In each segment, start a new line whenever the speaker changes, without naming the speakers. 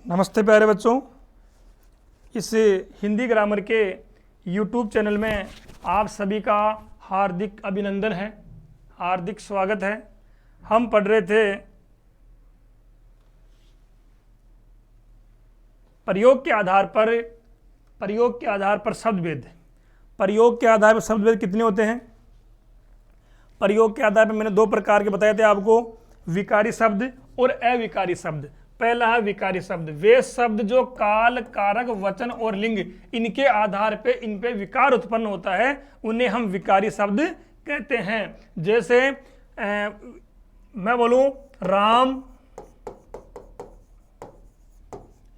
नमस्ते प्यारे बच्चों, इस हिंदी ग्रामर के YouTube चैनल में आप सभी का हार्दिक अभिनंदन है, हार्दिक स्वागत है। हम पढ़ रहे थे प्रयोग के आधार पर शब्दभेद। प्रयोग के आधार पर शब्दभेद कितने होते हैं? प्रयोग के आधार पर मैंने दो प्रकार के बताए थे आपको, विकारी शब्द और अविकारी शब्द। पहला है विकारी शब्द, वे शब्द जो काल, कारक, वचन और लिंग इनके आधार पे इन पे विकार उत्पन्न होता है, उन्हें हम विकारी शब्द कहते हैं। जैसे मैं बोलूं राम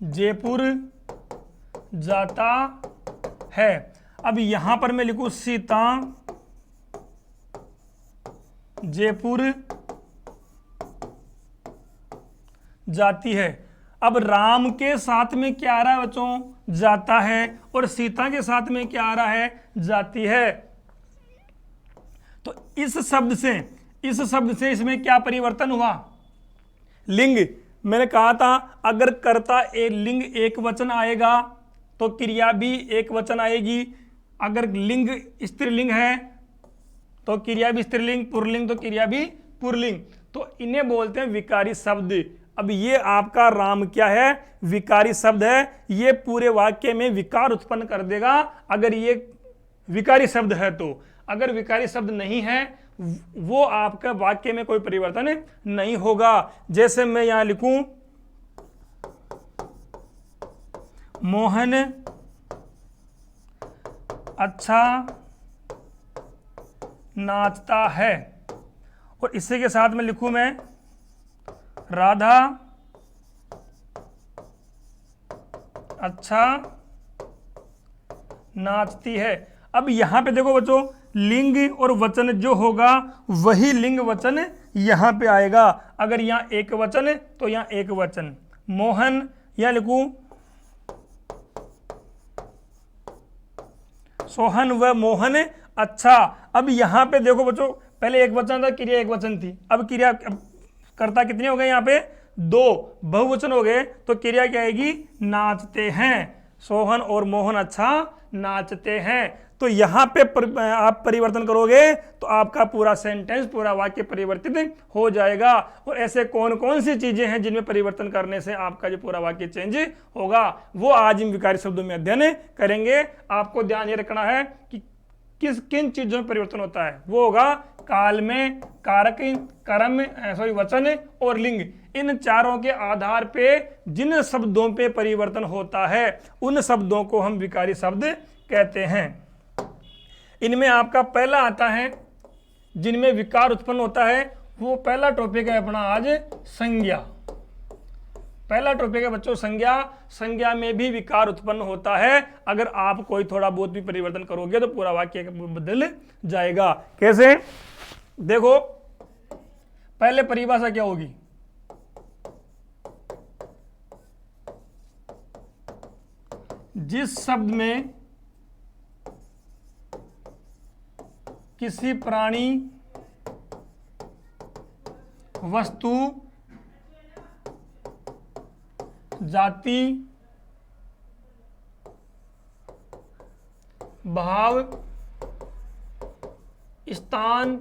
जयपुर जाता है। अब यहां पर मैं लिखूं सीता जयपुर जाती है। अब राम के साथ में क्या आ रहा है बच्चों? जाता है। और सीता के साथ में क्या आ रहा है? जाती है। तो इस शब्द से इसमें क्या परिवर्तन हुआ? लिंग। मैंने कहा था अगर कर्ता लिंग एक वचन आएगा तो क्रिया भी एक वचन आएगी। अगर लिंग स्त्रीलिंग है तो क्रिया भी स्त्रीलिंग, पुल्लिंग तो क्रिया भी पुल्लिंग। तो इन्हें बोलते हैं विकारी शब्द। अब ये आपका राम क्या है? विकारी शब्द है। ये पूरे वाक्य में विकार उत्पन्न कर देगा अगर ये विकारी शब्द है तो। अगर विकारी शब्द नहीं है वो आपका वाक्य में कोई परिवर्तन नहीं होगा। जैसे मैं यहां लिखूं मोहन अच्छा नाचता है, और इसी के साथ में लिखूं मैं राधा अच्छा नाचती है। अब यहां पे देखो बच्चों, लिंग और वचन जो होगा वही लिंग वचन यहां पे आएगा। अगर यहां एक वचन तो यहां एक वचन। मोहन, यहां लिखूं सोहन व मोहन अच्छा। अब यहां पे देखो बच्चों, पहले एक वचन था, क्रिया एक वचन थी। अब क्रिया कर्ता कितने हो गए? यहाँ पे दो, बहुवचन हो गए। तो क्रिया क्या आएगी? नाचते हैं। सोहन और मोहन अच्छा नाचते हैं। तो यहां पे आप परिवर्तन करोगे तो आपका पूरा सेंटेंस, पूरा वाक्य परिवर्तित हो जाएगा। और ऐसे कौन कौन सी चीजें हैं जिनमें परिवर्तन करने से आपका जो पूरा वाक्य चेंज होगा, वो आज हम विकारी शब्दों में अध्ययन करेंगे। आपको ध्यान ये रखना है कि किन चीजों में परिवर्तन होता है। वो होगा काल में, कारक, कर्म, वचन और लिंग। इन चारों के आधार पे जिन शब्दों पे परिवर्तन होता है उन शब्दों को हम विकारी शब्द कहते हैं। इनमें आपका पहला आता है जिनमें विकार उत्पन्न होता है, वो पहला टॉपिक है अपना आज संज्ञा। पहला टॉपिक है बच्चों संज्ञा। संज्ञा में भी विकार उत्पन्न होता है। अगर आप कोई थोड़ा बहुत भी परिवर्तन करोगे तो पूरा वाक्य बदल जाएगा। कैसे? देखो, पहले परिभाषा क्या होगी? जिस शब्द में किसी प्राणी, वस्तु, जाति, भाव, स्थान,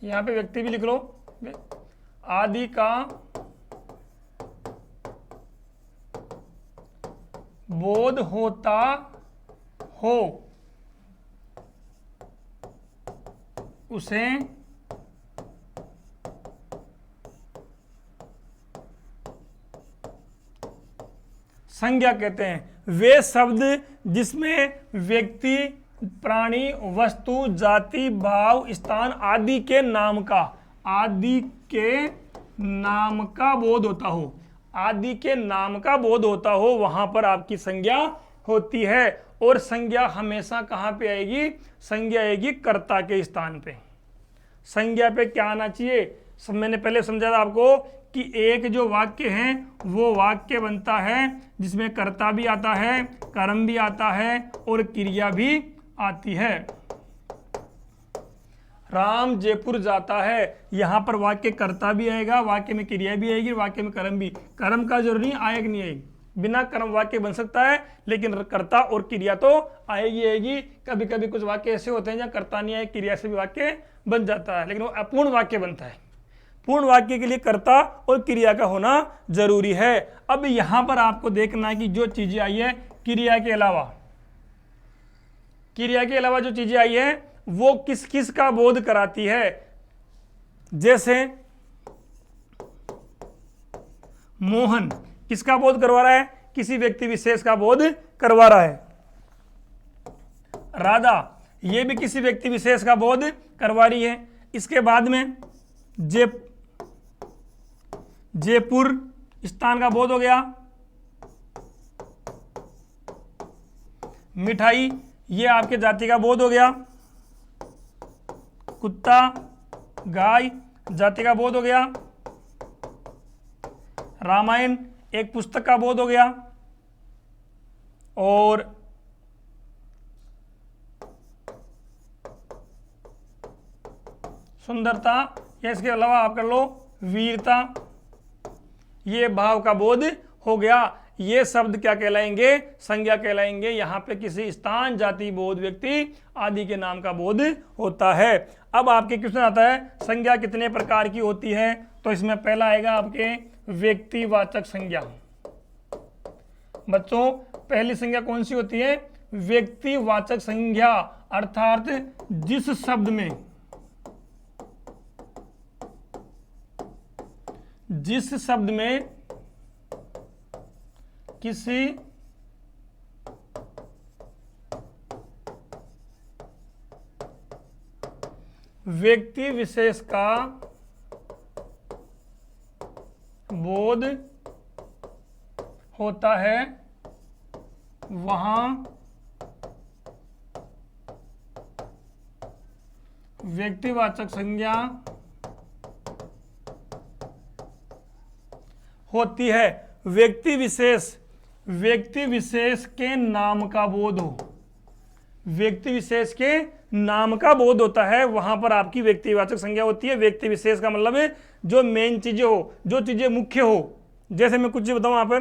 यहां पे व्यक्ति भी लिख लो, आदि का बोध होता हो, उसे संज्ञा कहते हैं। वे शब्द जिसमें व्यक्ति, प्राणी, वस्तु, जाति, भाव, स्थान आदि के नाम का बोध होता हो, आदि के नाम का बोध होता हो, वहां पर आपकी संज्ञा होती है। और संज्ञा हमेशा कहां पे आएगी? संज्ञा आएगी कर्ता के स्थान पे। संज्ञा पे क्या आना चाहिए? मैंने पहले समझा था आपको कि एक जो वाक्य है वो वाक्य बनता है जिसमें कर्ता भी आता है, कर्म भी आता है और क्रिया भी आती है। राम जयपुर जाता है। यहाँ पर वाक्य कर्ता भी आएगा, वाक्य में क्रिया भी आएगी, वाक्य में कर्म भी। कर्म का जरूरी नहीं आएगा नहीं आएगी, बिना कर्म वाक्य बन सकता है, लेकिन कर्ता और क्रिया तो आएगी। कभी कभी कुछ वाक्य ऐसे होते हैं जहाँ कर्ता नहीं आए, क्रिया से भी वाक्य बन जाता है, लेकिन वो अपूर्ण वाक्य बनता है। पूर्ण वाक्य के लिए कर्ता और क्रिया का होना जरूरी है। अब यहां पर आपको देखना है कि जो चीजें आई है क्रिया के अलावा जो चीजें आई है वो किस किस का बोध कराती है। जैसे मोहन किसका बोध करवा रहा है? किसी व्यक्ति विशेष का बोध करवा रहा है। राधा ये भी किसी व्यक्ति विशेष का बोध करवा रही है। इसके बाद में जयपुर स्थान का बोध हो गया। मिठाई ये आपके जाति का बोध हो गया। कुत्ता गाय जाति का बोध हो गया। रामायण एक पुस्तक का बोध हो गया। और सुंदरता या इसके अलावा आप कर लो वीरता, ये भाव का बोध हो गया। ये शब्द क्या कहलाएंगे? संज्ञा कहलाएंगे। यहां पे किसी स्थान जाति बोध व्यक्ति आदि के नाम का बोध होता है। अब आपके क्वेश्चन आता है संज्ञा कितने प्रकार की होती है? तो इसमें पहला आएगा आपके व्यक्तिवाचक संज्ञा। बच्चों पहली संज्ञा कौन सी होती है? व्यक्तिवाचक संज्ञा, अर्थात जिस शब्द में किसी व्यक्ति विशेष का बोध होता है वहां व्यक्तिवाचक संज्ञा होती है। व्यक्ति विशेष के नाम का बोध हो, व्यक्ति विशेष के नाम का बोध होता है, वहां पर आपकी व्यक्तिवाचक संज्ञा होती है। व्यक्ति विशेष का मतलब है जो मेन चीजें हो, जो चीजें मुख्य हो। जैसे मैं कुछ चीज बताऊं यहां पर,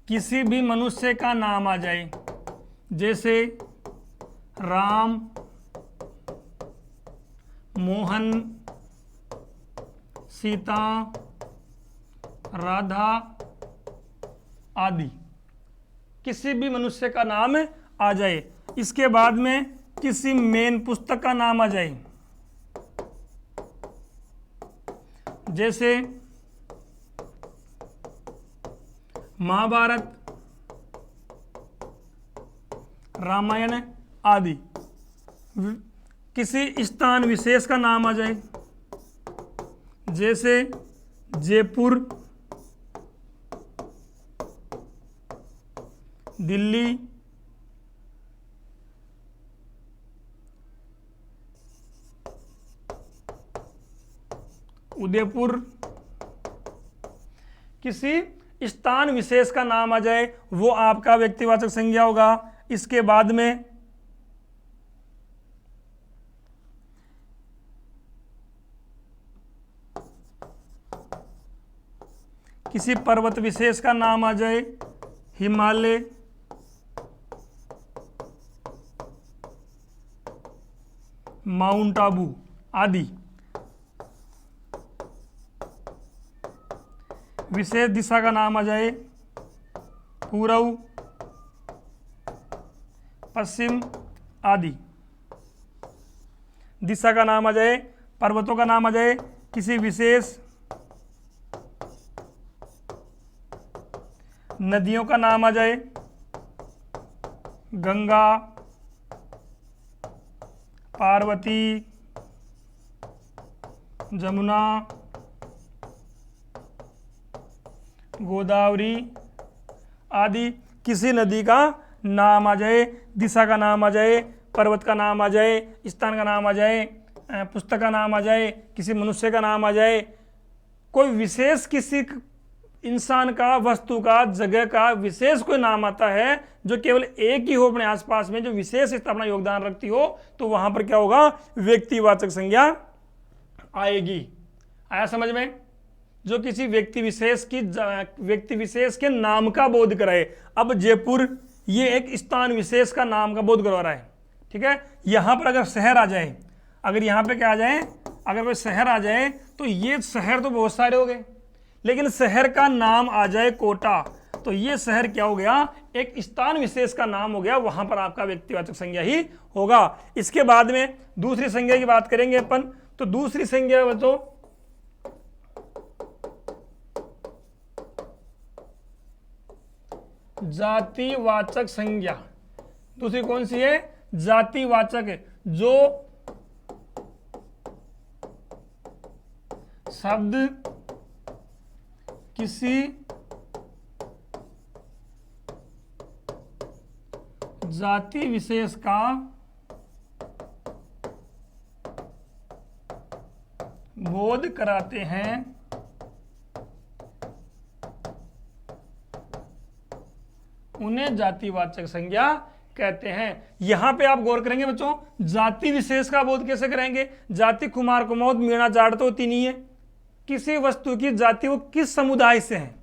किसी भी मनुष्य का नाम आ जाए, जैसे राम, मोहन, सीता, राधा आदि, किसी भी मनुष्य का नाम आ जाए। इसके बाद में किसी मेन पुस्तक का नाम आ जाए, जैसे महाभारत, रामायण आदि। किसी स्थान विशेष का नाम आ जाए, जैसे जयपुर, दिल्ली, उदयपुर। किसी स्थान विशेष का नाम आ जाए वो आपका व्यक्तिवाचक संज्ञा होगा। इसके बाद में किसी पर्वत विशेष का नाम आ जाए, हिमालय, माउंट आबू आदि। विशेष दिशा का नाम आ जाए, पूर्व, पश्चिम आदि। दिशा का नाम आ जाए, पर्वतों का नाम आ जाए, किसी विशेष नदियों का नाम आ जाए, गंगा, पार्वती, जमुना, गोदावरी आदि। किसी नदी का नाम आ जाए, दिशा का नाम आ जाए, पर्वत का नाम आ जाए, स्थान का नाम आ जाए, पुस्तक का नाम आ जाए, किसी मनुष्य का नाम आ जाए, कोई विशेष किसी इंसान का, वस्तु का, जगह का विशेष कोई नाम आता है जो केवल एक ही हो अपने आसपास में, जो विशेष अपना योगदान रखती हो, तो वहां पर क्या होगा, व्यक्तिवाचक संज्ञा आएगी। आया समझ में? जो किसी व्यक्ति विशेष के नाम का बोध कराए। अब जयपुर ये एक स्थान विशेष का नाम का बोध करवा रहा है, ठीक है। यहां पर अगर शहर आ जाए, अगर यहां पे क्या आ जाए, अगर कोई शहर आ जाए, तो ये शहर तो बहुत सारे हो गए, लेकिन शहर का नाम आ जाए कोटा, तो ये शहर क्या हो गया, एक स्थान विशेष का नाम हो गया, वहां पर आपका व्यक्तिवाचक संज्ञा ही होगा। इसके बाद में दूसरी संज्ञा की बात करेंगे अपन। तो दूसरी संज्ञा बच्चों जातिवाचक संज्ञा। दूसरी कौन सी है, जातिवाचक, जो शब्द किसी जाति विशेष का बोध कराते हैं, उन्हें जातिवाचक संज्ञा कहते हैं। यहां पे आप गौर करेंगे बच्चों, जाति विशेष का बोध कैसे करेंगे, जाति कुमार कुमोद मीणा जाट तो होती नहीं है, किसी वस्तु की जाति वो किस समुदाय से है,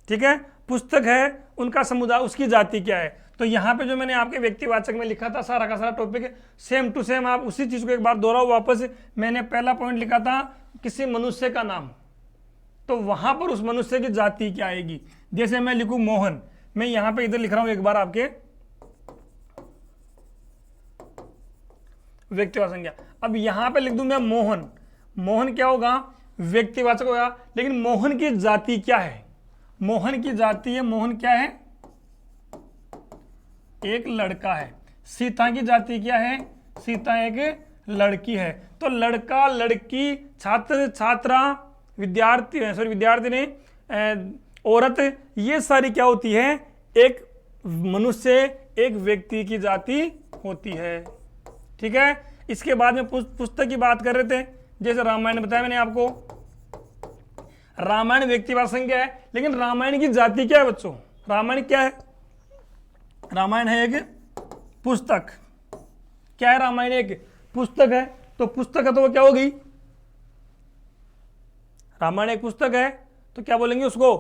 ठीक है। पुस्तक है, उनका समुदाय, उसकी जाति क्या है। तो यहां पे जो मैंने आपके व्यक्तिवाचक में लिखा था सारा का सारा टॉपिक सेम टू सेम, आप उसी चीज को एक बार दोहराओ वापस। मैंने पहला पॉइंट लिखा था किसी मनुष्य का नाम, तो वहां पर उस मनुष्य की जाति क्या आएगी। जैसे मैं लिखूं मोहन, मैं यहां पे इधर लिख रहा हूं एक बार आपके व्यक्तिवाचक संज्ञा। अब यहां पे लिख दूं मैं मोहन, मोहन क्या होगा, व्यक्तिवाचक होगा, लेकिन मोहन की जाति क्या है, मोहन की जाति है, मोहन क्या है, एक लड़का है। सीता की जाति क्या है, सीता एक लड़की है। तो लड़का, लड़की, छात्र, छात्रा, विद्यार्थी, सॉरी विद्यार्थी ने, औरत, ये सारी क्या होती है, एक मनुष्य, एक व्यक्ति की जाति होती है, ठीक है। इसके बाद में पुस्तक की बात कर रहे थे, जैसे रामायण बताया मैंने आपको, रामायण व्यक्तिवाचक संज्ञा है, लेकिन रामायण की जाति क्या है बच्चों, रामायण क्या है, रामायण है एक पुस्तक। क्या है, रामायण एक पुस्तक है, तो पुस्तक है तो वो क्या होगी, रामायण एक पुस्तक है, तो क्या बोलेंगे उसको,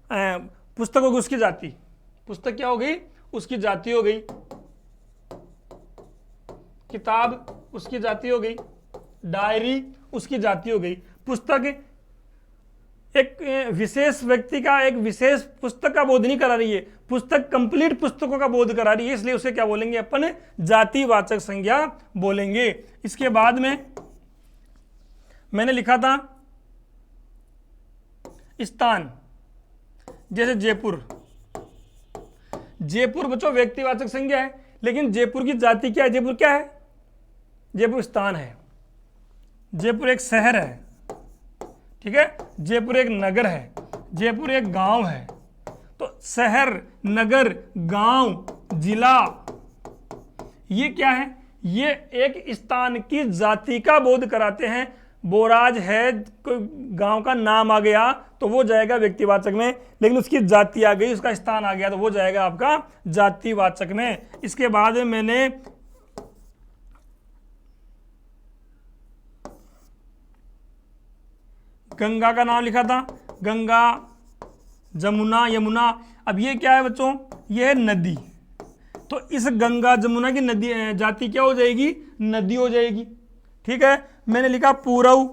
पुस्तक होगी उसकी जाति, पुस्तक क्या होगी, उसकी जाति हो गई, किताब उसकी जाति हो गई, डायरी उसकी जाति हो गई। पुस्तक एक विशेष व्यक्ति का, एक विशेष पुस्तक का बोध नहीं करा रही है, पुस्तक कंप्लीट पुस्तकों का बोध करा रही है, इसलिए उसे क्या बोलेंगे अपन, जातिवाचक संज्ञा बोलेंगे। इसके बाद में मैंने लिखा था स्थान, जैसे जयपुर, जयपुर बच्चों व्यक्तिवाचक संज्ञा है, लेकिन जयपुर की जाति क्या है, जयपुर क्या है, जयपुर स्थान है, जयपुर एक शहर है, ठीक है, जयपुर एक नगर है, जयपुर एक गांव है। तो शहर, नगर, गांव, जिला, ये क्या है, ये एक स्थान की जाति का बोध कराते हैं। बोराज है, कोई गांव का नाम आ गया तो वो जाएगा व्यक्तिवाचक में, लेकिन उसकी जाति आ गई, उसका स्थान आ गया तो वो जाएगा आपका जातिवाचक में। इसके बाद में मैंने गंगा का नाम लिखा था, गंगा, जमुना, यमुना। अब ये क्या है बच्चों, ये है नदी, तो इस गंगा जमुना की नदी जाति क्या हो जाएगी, नदी हो जाएगी, ठीक है। मैंने लिखा पूर्व,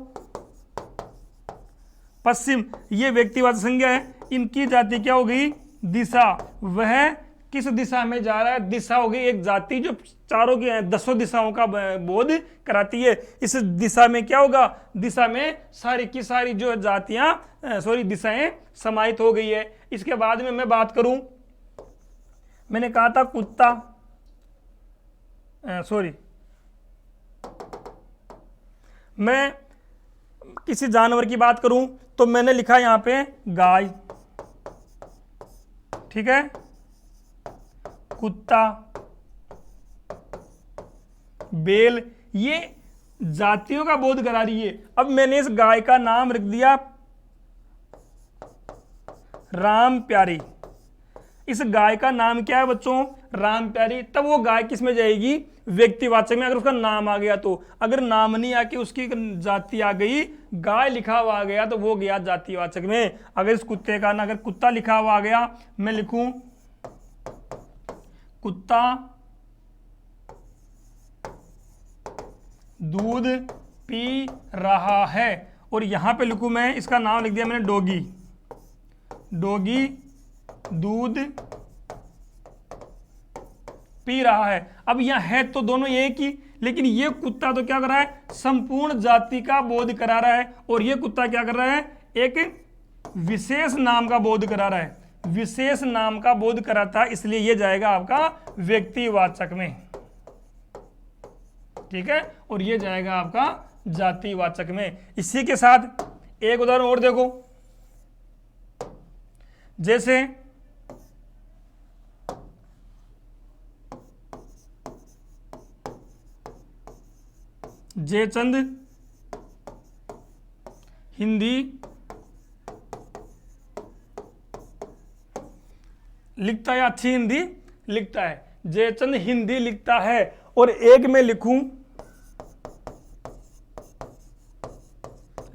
पश्चिम, ये व्यक्तिवाचक संज्ञा है, इनकी जाति क्या हो गई, दिशा, वह किस दिशा में जा रहा है, दिशा हो गई एक जाति जो चारों की 10 दिशाओं का बोध कराती है। इस दिशा में क्या होगा, दिशा में सारी की सारी जो जातियां, सॉरी दिशाएं समाहित हो गई है। इसके बाद में मैं बात करूं, मैंने कहा था कुत्ता, सॉरी मैं किसी जानवर की बात करूं तो मैंने लिखा यहां पे गाय, ठीक है, कुत्ता, बेल, ये जातियों का बोध करा रही है। अब मैंने इस गाय का नाम रख दिया राम प्यारी। इस गाय का नाम क्या है बच्चों? राम प्यारी। तब वो गाय किस में जाएगी? व्यक्तिवाचक में। अगर उसका नाम आ गया तो, अगर नाम नहीं आके उसकी जाति आ गई, गाय लिखा हुआ आ गया तो वो गया जातिवाचक में। अगर इस कुत्ते का ना, अगर कुत्ता लिखा हुआ आ गया, मैं लिखूं कुत्ता दूध पी रहा है, और यहां पे लिखूं मैं, इसका नाम लिख दिया मैंने डॉगी। डॉगी दूध पी रहा है। अब यह है तो दोनों एक ही, लेकिन ये कुत्ता तो क्या कर रहा है? संपूर्ण जाति का बोध करा रहा है, और ये कुत्ता क्या कर रहा है? एक विशेष नाम का बोध करा रहा है। विशेष नाम का बोध कराता है, इसलिए ये जाएगा आपका व्यक्तिवाचक में। ठीक है, और ये जाएगा आपका जातिवाचक में। इसी के साथ एक उदाहरण और देखो, जैसे जयचंद हिंदी लिखता है, अच्छी हिंदी लिखता है। जयचंद हिंदी लिखता है, और एक में लिखूं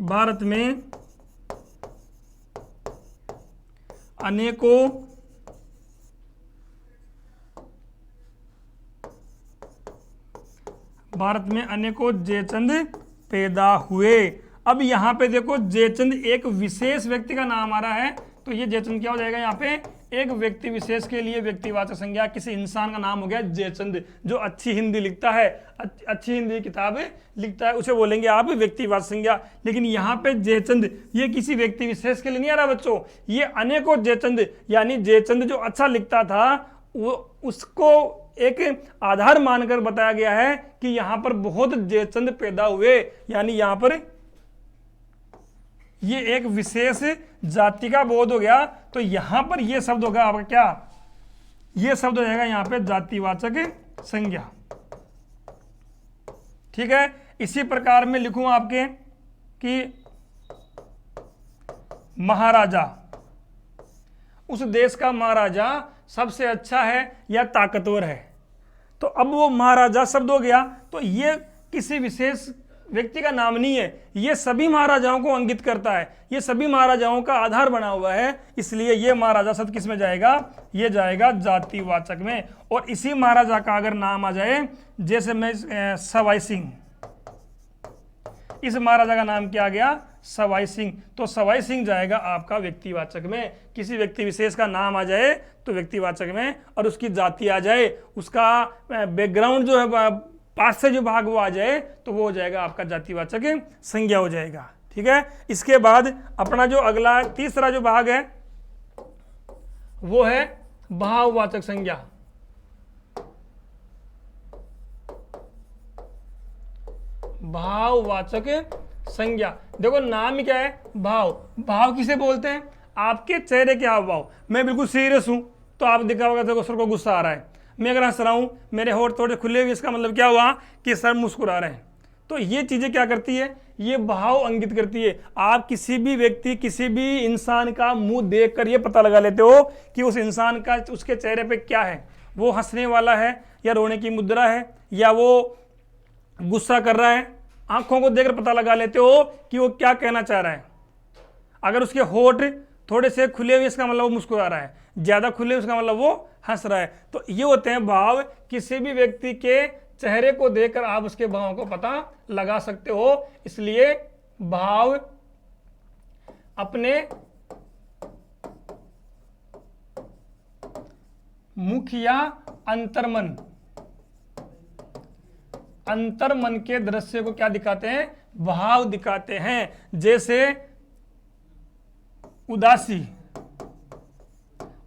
भारत में अनेकों जयचंद पैदा हुए। अब यहां पे देखो जयचंद एक विशेष व्यक्ति का नाम आ रहा है, तो ये जयचंद क्या हो जाएगा? यहाँ पे एक व्यक्ति विशेष के लिए व्यक्तिवाचक संज्ञा। किसी इंसान का नाम हो गया जयचंद, जो अच्छी हिंदी लिखता है, अच्छी हिंदी किताब लिखता है, उसे बोलेंगे आप व्यक्तिवाचक संज्ञा। लेकिन यहाँ पे जयचंद ये किसी व्यक्ति विशेष के लिए नहीं आ रहा बच्चों, ये अनेकों जयचंद, यानी जयचंद जो अच्छा लिखता था वो उसको एक आधार मानकर बताया गया है कि यहाँ पर बहुत जयचंद पैदा हुए, यानी यहाँ पर ये एक विशेष जाति का बोध हो गया। तो यहां पर ये शब्द होगा आपका क्या? ये शब्द हो जाएगा यहां पे जातिवाचक संज्ञा। ठीक है, इसी प्रकार में लिखूं आपके कि महाराजा, उस देश का महाराजा सबसे अच्छा है या ताकतवर है। तो अब वो महाराजा शब्द हो गया, तो ये किसी विशेष व्यक्ति का नाम नहीं है, ये सभी महाराजाओं को अंकित करता है, ये सभी महाराजाओं का आधार बना हुआ है, इसलिए ये महाराजा शब्द किस में जाएगा? ये जाएगा जातिवाचक में। और इसी महाराजा का अगर नाम आ जाए, जैसे मैं सवाई सिंह, इस महाराजा का नाम क्या आ गया? सवाई सिंह, तो सवाई सिंह जाएगा आपका व्यक्तिवाचक में। किसी व्यक्ति विशेष का नाम आ जाए तो व्यक्तिवाचक में, और उसकी जाति आ जाए, उसका बैकग्राउंड जो है पास से जो भाग वो आ जाए, तो वो हो जाएगा आपका जातिवाचक संज्ञा हो जाएगा। ठीक है, इसके बाद अपना जो अगला तीसरा जो भाग है वो है भाववाचक संज्ञा। भाववाचक संज्ञा, देखो नाम क्या है? भाव। भाव किसे बोलते हैं? आपके चेहरे के हाव भाव। मैं बिल्कुल सीरियस हूं तो आप देखा होगा देखो सर को गुस्सा आ रहा है। मैं अगर हंस रहा हूं, मेरे होंठ थोड़े खुले हुए, इसका मतलब क्या हुआ कि सर मुस्कुरा रहे हैं। तो ये चीजें क्या करती है? ये भाव अंकित करती है। आप किसी भी व्यक्ति, किसी भी इंसान का मुंह देखकर ये पता लगा लेते हो कि उस इंसान का, उसके चेहरे पे क्या है, वो हंसने वाला है या रोने की मुद्रा है या वो गुस्सा कर रहा है। आंखों को देखकर पता लगा लेते हो कि वो क्या कहना चाह रहा है। अगर उसके होठ थोड़े से खुले हुए, इसका मतलब वो मुस्कुरा रहा है, ज्यादा खुले, उसका मतलब वो हंस रहा है। तो ये होते हैं भाव। किसी भी व्यक्ति के चेहरे को देखकर आप उसके भावों को पता लगा सकते हो, इसलिए भाव अपने मुख या अंतर्मन के दृश्य को क्या दिखाते हैं? भाव दिखाते हैं। जैसे उदासी,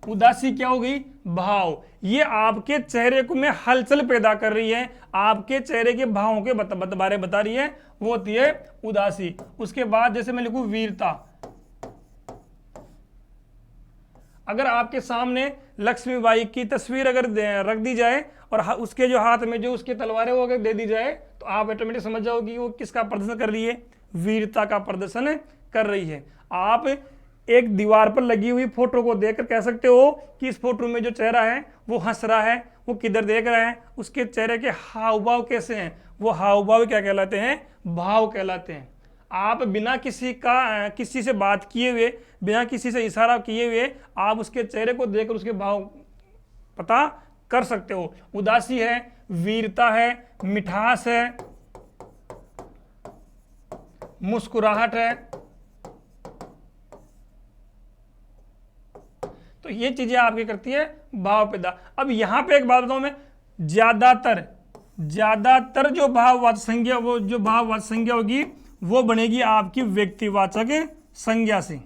उदासी क्या हो गई? भाव। ये आपके चेहरे को में हलचल पैदा कर रही है, आपके चेहरे के भावों के बारे बता रही है, वो होती है उदासी। उसके बाद जैसे मैं लिखूं वीरता, अगर आपके सामने लक्ष्मीबाई की तस्वीर अगर रख दी जाए और उसके जो हाथ में जो उसकी तलवारें वो अगर दे दी जाए, तो आप ऑटोमेटिक समझ जाओगे कि वो किसका प्रदर्शन कर रही है? वीरता का प्रदर्शन कर रही है। आप एक दीवार पर लगी हुई फोटो को देखकर कह सकते हो कि इस फोटो में जो चेहरा है वो हंस रहा है, वो किधर देख रहा है, उसके चेहरे के हाव भाव कैसे हैं, वो हाव भाव क्या कहलाते हैं, भाव कहलाते हैं। आप बिना किसी से बात किए हुए, बिना किसी से इशारा किए हुए आप उसके चेहरे को देखकर उसके भाव पता कर सकते हो। उदासी है, वीरता है, मिठास है, मुस्कुराहट है। तो ये चीजें आपकी करती है भाव पैदा। अब यहां पे एक बात बताऊं मैं, ज्यादातर जो भाववाचक संज्ञा, वो जो भाववाचक संज्ञा होगी वो बनेगी आपकी व्यक्तिवाचक संज्ञा से।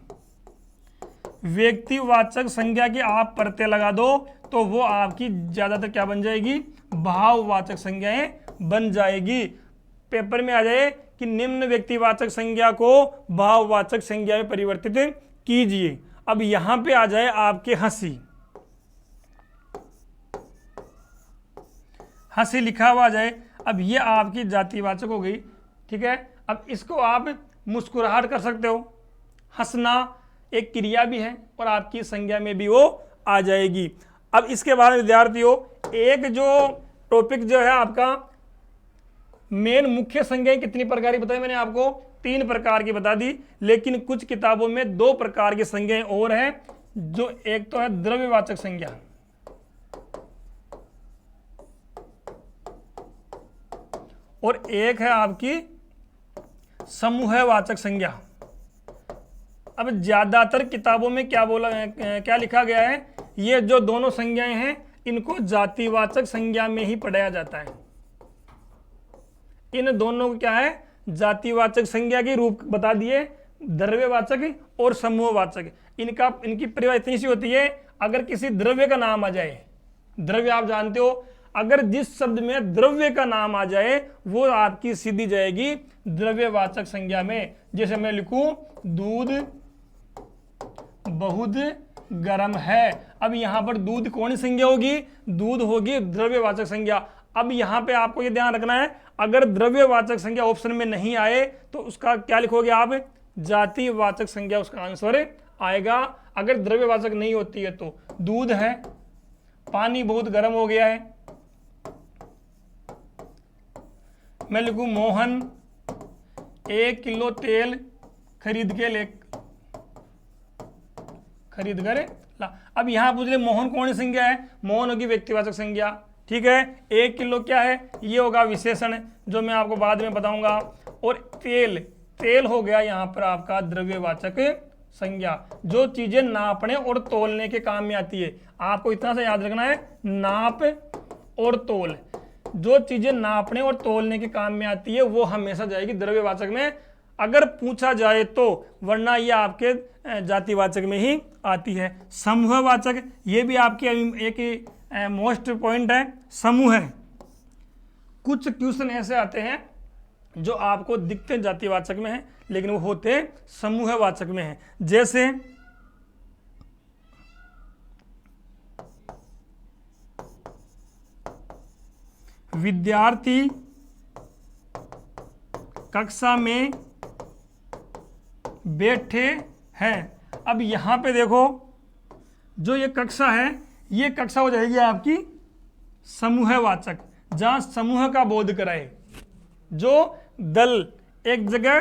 व्यक्तिवाचक संज्ञा की आप प्रत्यय लगा दो तो वो आपकी ज्यादातर क्या बन जाएगी, भाववाचक संज्ञाएं बन जाएगी। पेपर में आ जाए कि निम्न व्यक्तिवाचक संज्ञा को भाववाचक संज्ञा में परिवर्तित कीजिए। अब यहां पे आ जाए आपके हंसी, हंसी लिखा हुआ आ जाए। अब ये आपकी जातिवाचक हो गई, ठीक है। अब इसको आप मुस्कुराहट कर सकते हो। हंसना एक क्रिया भी है और आपकी संज्ञा में भी वो आ जाएगी। अब इसके बाद विद्यार्थियों, एक जो टॉपिक जो है आपका मेन मुख्य संज्ञाएं कितनी प्रकार की बताई मैंने आपको, 3 प्रकार की बता दी। लेकिन कुछ किताबों में 2 प्रकार की संज्ञाएं और हैं, जो एक तो है द्रव्यवाचक संज्ञा और एक है आपकी समूहवाचक संज्ञा। अब ज्यादातर किताबों में क्या लिखा गया है, ये जो दोनों संज्ञाएं हैं इनको जातिवाचक संज्ञा में ही पढ़ाया जाता है। इन दोनों को क्या है, जातिवाचक संज्ञा के रूप बता दिए, द्रव्यवाचक और समूहवाचक। इनकी परिभाषा इतनी सी होती है, अगर किसी द्रव्य का नाम आ जाए, द्रव्य आप जानते हो, अगर जिस शब्द में द्रव्य का नाम आ जाए वो आपकी सीधी जाएगी द्रव्यवाचक संज्ञा में। जैसे मैं लिखूं दूध बहुत गर्म है। अब यहां पर दूध कौन सी संज्ञा होगी, दूध होगी द्रव्यवाचक संज्ञा। अब यहां पे आपको ये ध्यान रखना है, अगर द्रव्यवाचक संज्ञा ऑप्शन में नहीं आए तो उसका क्या लिखोगे आप, जातिवाचक संज्ञा उसका आंसर आएगा। अगर द्रव्यवाचक नहीं होती है तो दूध है, पानी बहुत गर्म हो गया है। मैं लिखूं मोहन 1 किलो तेल खरीद कर ला। अब यहां पूछ ले मोहन कौन सी संज्ञा है, मोहन होगी व्यक्तिवाचक संज्ञा, ठीक है। 1 किलो क्या है, ये होगा विशेषण जो मैं आपको बाद में बताऊंगा। और तेल हो गया यहां पर आपका द्रव्यवाचक संज्ञा, जो चीजें नापने और तोलने के काम में आती है। आपको इतना सा याद रखना है, नाप और तोल, जो चीजें नापने और तोलने के काम में आती है वो हमेशा जाएगी द्रव्यवाचक में, अगर पूछा जाए तो, वरना ये आपके जातिवाचक में ही आती है। समूहवाचक, ये भी आपके एक मोस्ट पॉइंट है, समूह है। कुछ क्वेश्चन ऐसे आते हैं जो आपको दिखते जातिवाचक में है लेकिन वो होते समूहवाचक में है। जैसे विद्यार्थी कक्षा में बैठे हैं। अब यहां पे देखो, जो ये कक्षा है, ये कक्षा हो जाएगी आपकी समूहवाचक, जहां समूह का बोध कराए। जो दल, एक जगह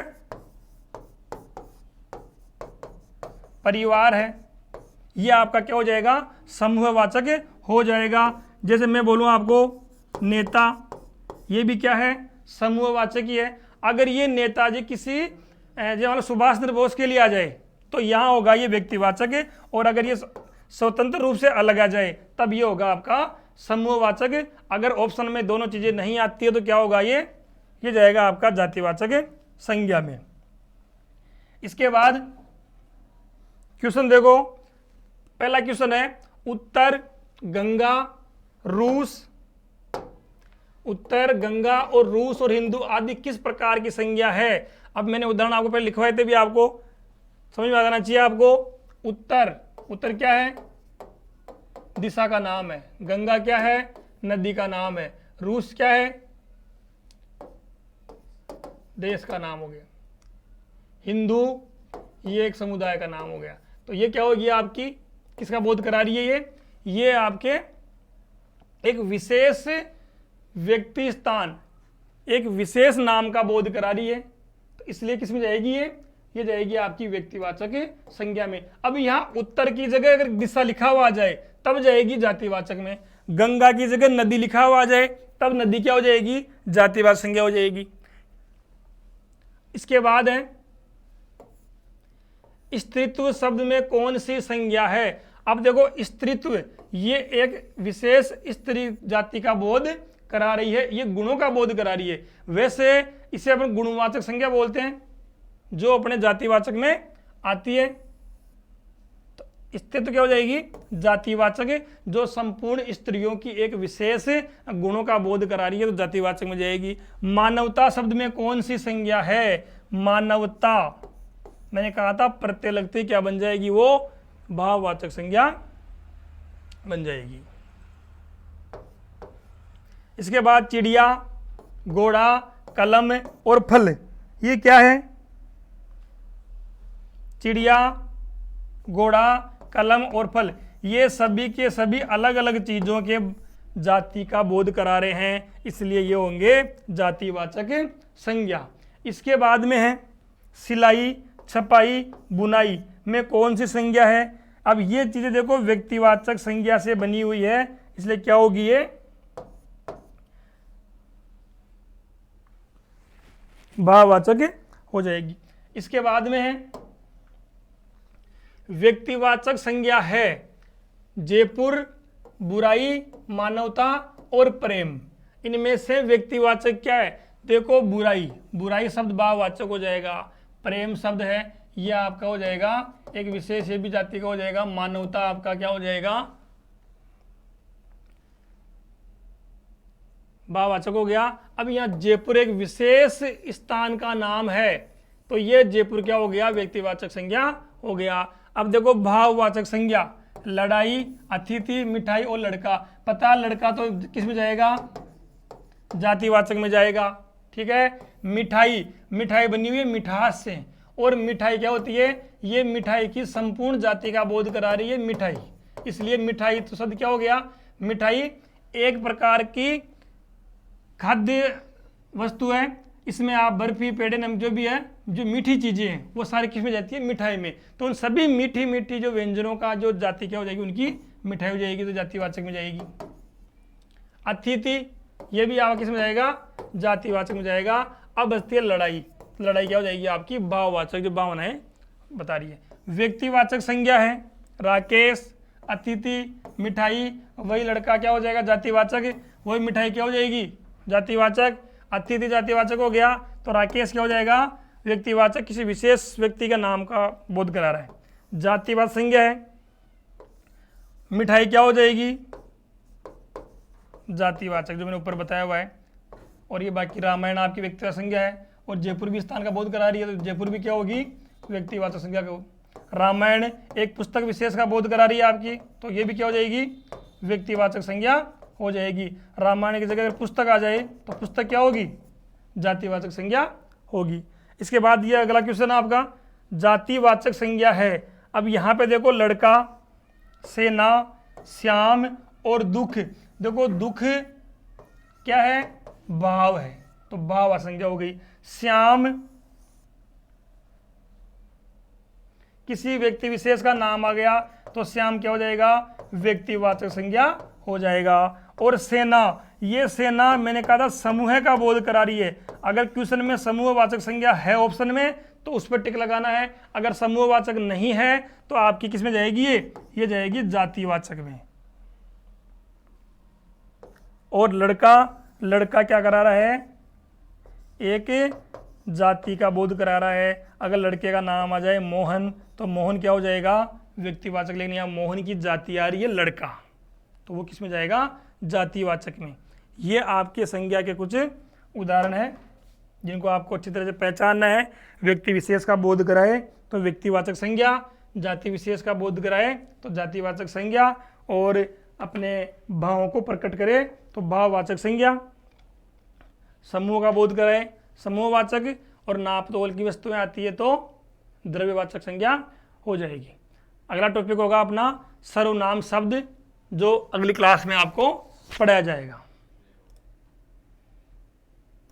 परिवार है, ये आपका क्या हो जाएगा, समूहवाचक हो जाएगा। जैसे मैं बोलूं आपको नेता, ये भी क्या है, समूहवाचक ही है। अगर ये नेताजी किसी जो सुभाष चंद्र बोस के लिए आ जाए तो यहां होगा ये व्यक्तिवाचक है, और अगर ये स्वतंत्र रूप से अलग आ जाए तब ये होगा आपका समूहवाचक। अगर ऑप्शन में दोनों चीजें नहीं आती है तो क्या होगा, ये जाएगा आपका जातिवाचक संज्ञा में। इसके बाद क्वेश्चन देखो, पहला क्वेश्चन है उत्तर गंगा और रूस और हिंदू आदि किस प्रकार की संज्ञा है। अब मैंने उदाहरण आपको पहले लिखवाए थे भी, आपको समझ में आ जाना चाहिए आपको। उत्तर क्या है, दिशा का नाम है। गंगा क्या है, नदी का नाम है। रूस क्या है, देश का नाम हो गया। हिंदू ये एक समुदाय का नाम हो गया। तो ये क्या होगी आपकी, किसका बोध करा रही है ये आपके एक विशेष व्यक्ति स्थान, एक विशेष नाम का बोध करा रही है। तो इसलिए किसमें जाएगी ये जाएगी आपकी व्यक्तिवाचक संज्ञा में। अब यहाँ उत्तर की जगह अगर दिशा लिखा हुआ आ जाए तब जाएगी जातिवाचक में। गंगा की जगह नदी लिखा हुआ आ जाए तब नदी क्या हो जाएगी, जातिवाचक संज्ञा हो जाएगी। इसके बाद है स्त्रीत्व शब्द में कौन सी संज्ञा है। अब देखो स्त्रीत्व ये एक विशेष स्त्री जाति का बोध करा रही है, ये गुणों का बोध करा रही है। वैसे इसे अपन गुणवाचक संज्ञा बोलते हैं जो अपने जातिवाचक में आती है। तो स्त्रीत्व क्या हो जाएगी, जातिवाचक, जो संपूर्ण स्त्रियों की एक विशेष गुणों का बोध करा रही है, तो जातिवाचक में जाएगी। मानवता शब्द में कौन सी संज्ञा है, मानवता मैंने कहा था प्रत्यय लगते क्या बन जाएगी, वो भाववाचक संज्ञा बन जाएगी। इसके बाद चिड़िया, घोड़ा, कलम और फल, ये क्या है, चिड़िया, घोड़ा, कलम और फल, ये सभी के सभी अलग अलग चीजों के जाति का बोध करा रहे हैं, इसलिए ये होंगे जातिवाचक संज्ञा। इसके बाद में है सिलाई, छपाई, बुनाई में कौन सी संज्ञा है। अब ये चीजें देखो व्यक्तिवाचक संज्ञा से बनी हुई है, इसलिए क्या होगी ये भाववाचक हो जाएगी। इसके बाद में है व्यक्तिवाचक संज्ञा है जयपुर, बुराई, मानवता और प्रेम। इनमें से व्यक्तिवाचक क्या है, देखो बुराई, बुराई शब्द भाववाचक हो जाएगा। प्रेम शब्द है ये आपका हो जाएगा एक विशेष ये भी जाति का हो जाएगा। मानवता आपका क्या हो जाएगा, भाववाचक हो गया। अब यहाँ जयपुर एक विशेष स्थान का नाम है, तो ये जयपुर क्या हो गया, व्यक्तिवाचक संज्ञा हो गया। अब देखो भाववाचक संज्ञा, लड़ाई, अतिथि, मिठाई और लड़का। पता लड़का तो किस में जाएगा, जातिवाचक में जाएगा, ठीक है। मिठाई, मिठाई बनी हुई है मिठास से, और मिठाई क्या होती है, ये मिठाई की संपूर्ण जाति का बोध करा रही है मिठाई, इसलिए मिठाई तो शब्द क्या हो गया, मिठाई एक प्रकार की खाद्य वस्तु है। इसमें आप बर्फी, पेड़े, नमक जो भी है, जो मीठी चीजें हैं वो सारी किस में जाती है, मिठाई में। तो उन सभी मीठी मीठी जो व्यंजनों का जो जाति क्या हो जाएगी, उनकी मिठाई हो जाएगी, तो जातिवाचक में जाएगी। अतिथि ये भी आप किस में जाएगा, जातिवाचक में जाएगा। अब बचती है लड़ाई, लड़ाई क्या हो जाएगी आपकी भाववाचक, जो भावनाएं बता रही है। व्यक्तिवाचक संज्ञा है राकेश, अतिथि, मिठाई, वही लड़का क्या हो जाएगा, जातिवाचक, वही मिठाई क्या हो जाएगी, जातिवाचक। अतिथि जातिवाचक हो गया, तो राकेश क्या हो जाएगा, व्यक्तिवाचक, किसी विशेष व्यक्ति का नाम का बोध करा रहा है। जातिवाचक संज्ञा है मिठाई क्या हो जाएगी, जातिवाचक, जो मैंने ऊपर बताया हुआ है। और ये बाकी रामायण आपकी व्यक्तिवाचक संज्ञा है, और जयपुर भी स्थान का बोध करा रही है, तो जयपुर भी क्या होगी, व्यक्तिवाचक संज्ञा का। रामायण एक पुस्तक विशेष का बोध करा रही है आपकी, तो ये भी क्या हो जाएगी, व्यक्तिवाचक संज्ञा हो जाएगी। रामायण की जगह अगर पुस्तक आ जाए तो पुस्तक क्या होगी, जातिवाचक संज्ञा होगी। इसके बाद ये अगला क्वेश्चन आपका जातिवाचक संज्ञा है। अब यहाँ पे देखो लड़का, सेना, श्याम और दुख। देखो दुख क्या है, भाव है, तो भाववाचक संज्ञा हो गई। श्याम किसी व्यक्ति विशेष का नाम आ गया, तो श्याम क्या हो जाएगा, व्यक्तिवाचक संज्ञा हो जाएगा। और सेना, ये सेना मैंने कहा था समूह का बोध करा रही है। अगर क्वेश्चन में समूहवाचक संज्ञा है ऑप्शन में तो उस पर टिक लगाना है, अगर समूहवाचक नहीं है तो आपकी किस में जाएगी, ये जाएगी जातिवाचक में। और लड़का, लड़का क्या करा रहा है, एक जाति का बोध करा रहा है। अगर लड़के का नाम आ जाए मोहन, तो मोहन क्या हो जाएगा, व्यक्तिवाचक। लेकिन यहाँ मोहन की जाति आ रही है लड़का, तो वो किस में जाएगा, जातिवाचक में। ये आपके संज्ञा के कुछ उदाहरण हैं जिनको आपको अच्छी तरह से पहचानना है। व्यक्ति विशेष का बोध कराए तो व्यक्तिवाचक संज्ञा, जाति विशेष का बोध कराए तो जातिवाचक संज्ञा, और अपने भावों को प्रकट करे तो भाववाचक संज्ञा। समूह का बोध कराए समूहवाचक, और नाप तोल की वस्तुएं आती है तो द्रव्यवाचक संज्ञा हो जाएगी। अगला टॉपिक होगा अपना सर्वनाम शब्द, जो अगली क्लास में आपको पढ़ाया जाएगा।